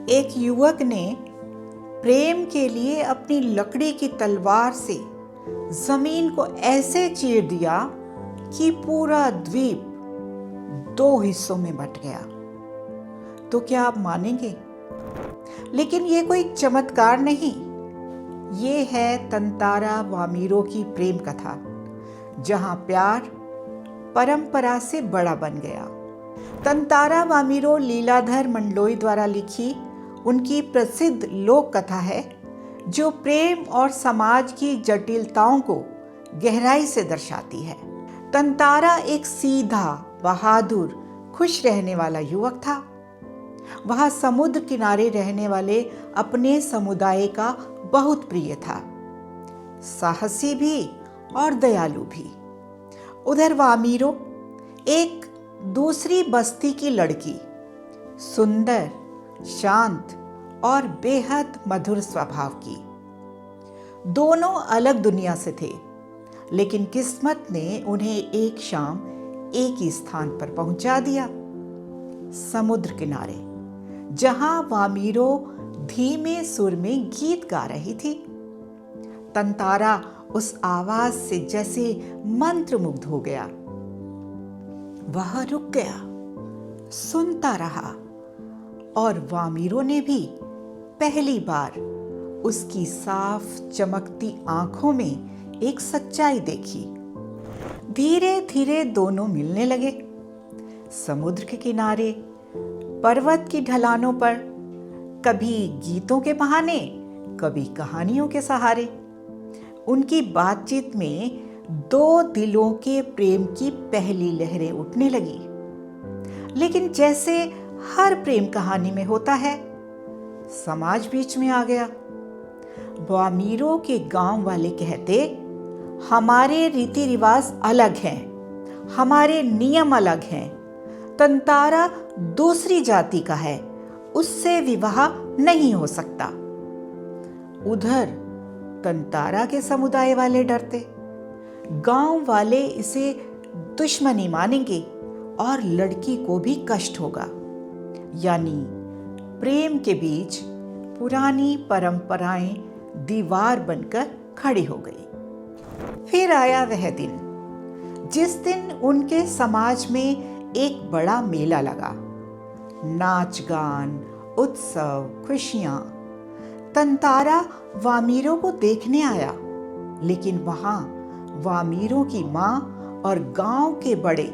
एक युवक ने प्रेम के लिए अपनी लकड़ी की तलवार से जमीन को ऐसे चीर दिया कि पूरा द्वीप 2 हिस्सों में बंट गया। तो क्या आप मानेंगे? लेकिन ये कोई चमत्कार नहीं, ये है तंतारा वामीरो की प्रेम कथा, जहां प्यार परंपरा से बड़ा बन गया। तंतारा वामीरो लीलाधर मंडलोई द्वारा लिखी उनकी प्रसिद्ध लोक कथा है, जो प्रेम और समाज की जटिलताओं को गहराई से दर्शाती है। तंतारा एक सीधा, बहादुर, खुश रहने वाला युवक था। वह समुद्र किनारे रहने वाले अपने समुदाय का बहुत प्रिय था, साहसी भी और दयालु भी। उधर वामीरो एक दूसरी बस्ती की लड़की, सुंदर, शांत और बेहद मधुर स्वभाव की। दोनों अलग दुनिया से थे, लेकिन किस्मत ने उन्हें एक शाम एक ही स्थान पर पहुंचा दिया, समुद्र किनारे, जहां वामीरो धीमे सुर में गीत गा रही थी। तंतारा उस आवाज से जैसे मंत्रमुग्ध हो गया। वह रुक गया, सुनता रहा, और वामीरो ने भी पहली बार उसकी साफ चमकती आंखों में एक सच्चाई देखी। धीरे धीरे दोनों मिलने लगे, समुद्र के किनारे, पर्वत की ढलानों पर, कभी गीतों के बहाने, कभी कहानियों के सहारे। उनकी बातचीत में 2 दिलों के प्रेम की पहली लहरें उठने लगी। लेकिन जैसे हर प्रेम कहानी में होता है, समाज बीच में आ गया। वामीरो के गांव वाले कहते, हमारे रीति रिवाज अलग हैं, हमारे नियम अलग हैं, तंतारा दूसरी जाति का है, उससे विवाह नहीं हो सकता। उधर तंतारा के समुदाय वाले डरते, गांव वाले इसे दुश्मनी मानेंगे और लड़की को भी कष्ट होगा। यानी प्रेम के बीच पुरानी परंपराएं दीवार बनकर खड़ी हो गई। फिर आया वह दिन, जिस दिन उनके समाज में एक बड़ा मेला लगा। नाच गान, उत्सव, खुशियां। तंतारा वामीरो को देखने आया, लेकिन वहां वामीरो की मां और गांव के बड़े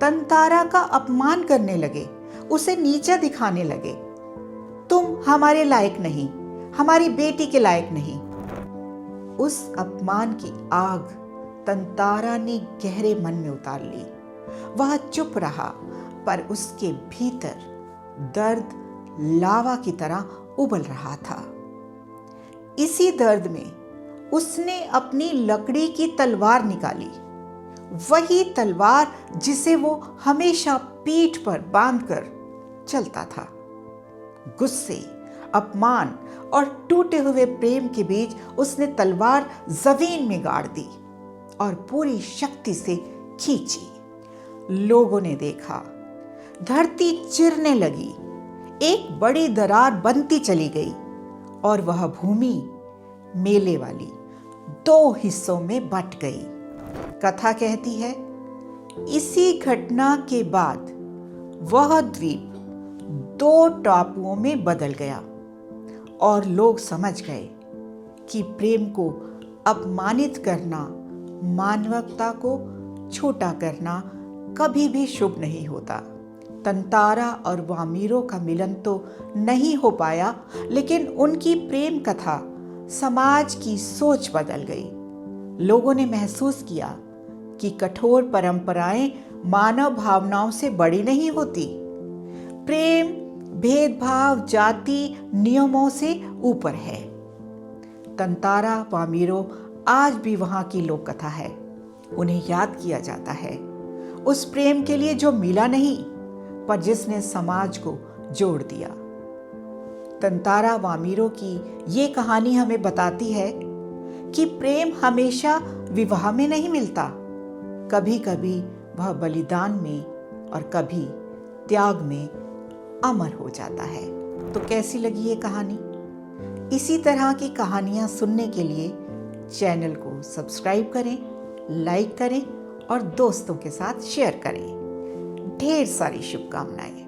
तंतारा का अपमान करने लगे, उसे नीचा दिखाने लगे। तुम हमारे लायक नहीं, हमारी बेटी के लायक नहीं। उस अपमान की आग तंतारा ने गहरे मन में उतार ली। वह चुप रहा, पर उसके भीतर दर्द लावा की तरह उबल रहा था। इसी दर्द में उसने अपनी लकड़ी की तलवार निकाली, वही तलवार जिसे वो हमेशा पीठ पर बांधकर चलता था। गुस्से, अपमान और टूटे हुए प्रेम के बीच उसने तलवार जमीन में गाड़ दी और पूरी शक्ति से खींची। लोगों ने देखा, धरती चिरने लगी, एक बड़ी दरार बनती चली गई और वह भूमि मेले वाली 2 हिस्सों में बंट गई। कथा कहती है, इसी घटना के बाद वह द्वीप 2 टापुओं में बदल गया और लोग समझ गए कि प्रेम को अपमानित करना, मानवता को छोटा करना कभी भी शुभ नहीं होता। तंतारा और वामीरो का मिलन तो नहीं हो पाया, लेकिन उनकी प्रेम कथा समाज की सोच बदल गई। लोगों ने महसूस किया कि कठोर परंपराएं मानव भावनाओं से बड़ी नहीं होती। प्रेम भेदभाव, जाति, नियमों से ऊपर है। तंतारा वामीरो आज भी वहां की लोक कथा है। उन्हें याद किया जाता है उस प्रेम के लिए जो मिला नहीं, पर जिसने समाज को जोड़ दिया। तंतारा वामीरो की ये कहानी हमें बताती है कि प्रेम हमेशा विवाह में नहीं मिलता। कभी कभी वह बलिदान में और कभी त्याग में अमर हो जाता है। तो कैसी लगी ये कहानी? इसी तरह की कहानियाँ सुनने के लिए चैनल को सब्सक्राइब करें, लाइक करें और दोस्तों के साथ शेयर करें। ढेर सारी शुभकामनाएं।